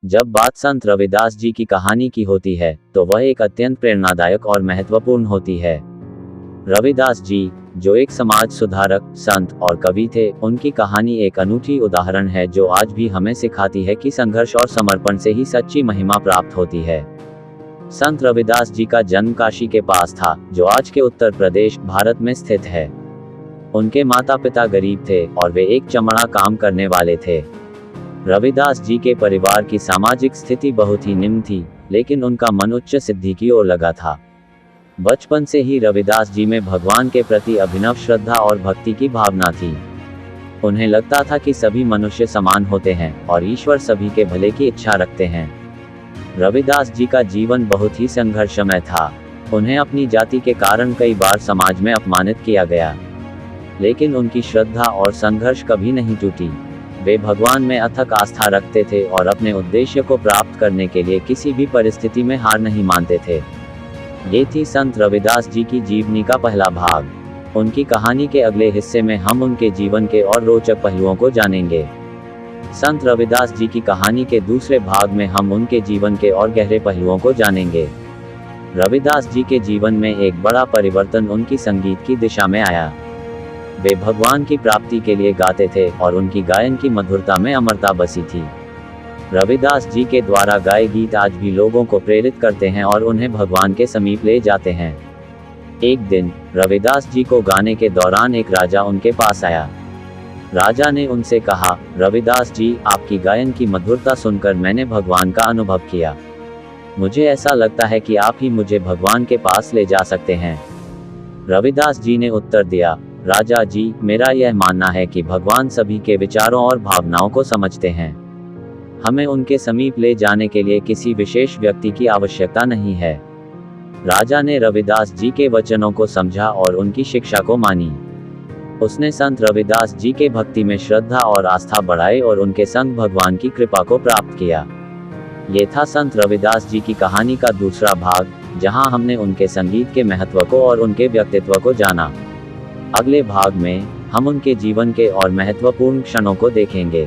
जब बात संत रविदास जी की कहानी की होती है तो वह एक अत्यंत प्रेरणादायक और महत्वपूर्ण होती है। रविदास जी, जो एक समाज सुधारक, संत और कवि थे, उनकी कहानी एक अनूठी उदाहरण है जो आज भी हमें सिखाती है कि संघर्ष और समर्पण से ही सच्ची महिमा प्राप्त होती है। संत रविदास जी का जन्म काशी के पास था, जो आज के उत्तर प्रदेश, भारत में स्थित है। उनके माता पिता गरीब थे और वे एक चमड़ा काम करने वाले थे। रविदास जी के परिवार की सामाजिक स्थिति बहुत ही निम्न थी, लेकिन उनका मन उच्च सिद्धि की ओर लगा था। बचपन से ही रविदास जी में भगवान के प्रति अभिनव श्रद्धा और भक्ति की भावना थी। उन्हें लगता था कि सभी मनुष्य समान होते हैं और ईश्वर सभी के भले की इच्छा रखते हैं। रविदास जी का जीवन बहुत ही संघर्षमय था। उन्हें अपनी जाति के कारण कई बार समाज में अपमानित किया गया, लेकिन उनकी श्रद्धा और संघर्ष कभी नहीं टूटी। वे भगवान में अथक आस्था रखते थे और अपने उद्देश्य को प्राप्त करने के लिए किसी भी परिस्थिति में हार नहीं मानते थे। ये थी संत रविदास जी की जीवनी का पहला भाग। उनकी कहानी के अगले हिस्से में हम उनके जीवन के और रोचक पहलुओं को जानेंगे। संत रविदास जी की कहानी के दूसरे भाग में हम उनके जीवन के और गहरे पहलुओं को जानेंगे। रविदास जी के जीवन में एक बड़ा परिवर्तन उनकी संगीत की दिशा में आया। वे भगवान की प्राप्ति के लिए गाते थे और उनकी गायन की मधुरता में अमरता बसी थी। रविदास जी के द्वारा गाए गीत आज भी लोगों को प्रेरित करते हैं और उन्हें भगवान के समीप ले जाते हैं। एक दिन रविदास जी को गाने के दौरान एक राजा उनके पास आया। राजा ने उनसे कहा, रविदास जी, आपकी गायन की मधुरता सुनकर मैंने भगवान का अनुभव किया। मुझे ऐसा लगता है कि आप ही मुझे भगवान के पास ले जा सकते हैं। रविदास जी ने उत्तर दिया, राजा जी, मेरा यह मानना है कि भगवान सभी के विचारों और भावनाओं को समझते हैं। हमें उनके समीप ले जाने के लिए किसी विशेष व्यक्ति की आवश्यकता नहीं है। राजा ने रविदास जी के वचनों को समझा और उनकी शिक्षा को मानी। उसने संत रविदास जी के भक्ति में श्रद्धा और आस्था बढ़ाई और उनके संग भगवान की कृपा को प्राप्त किया। ये था संत रविदास जी की कहानी का दूसरा भाग, जहां हमने उनके संगीत के महत्व को और उनके व्यक्तित्व को जाना। अगले भाग में हम उनके जीवन के और महत्वपूर्ण क्षणों को देखेंगे।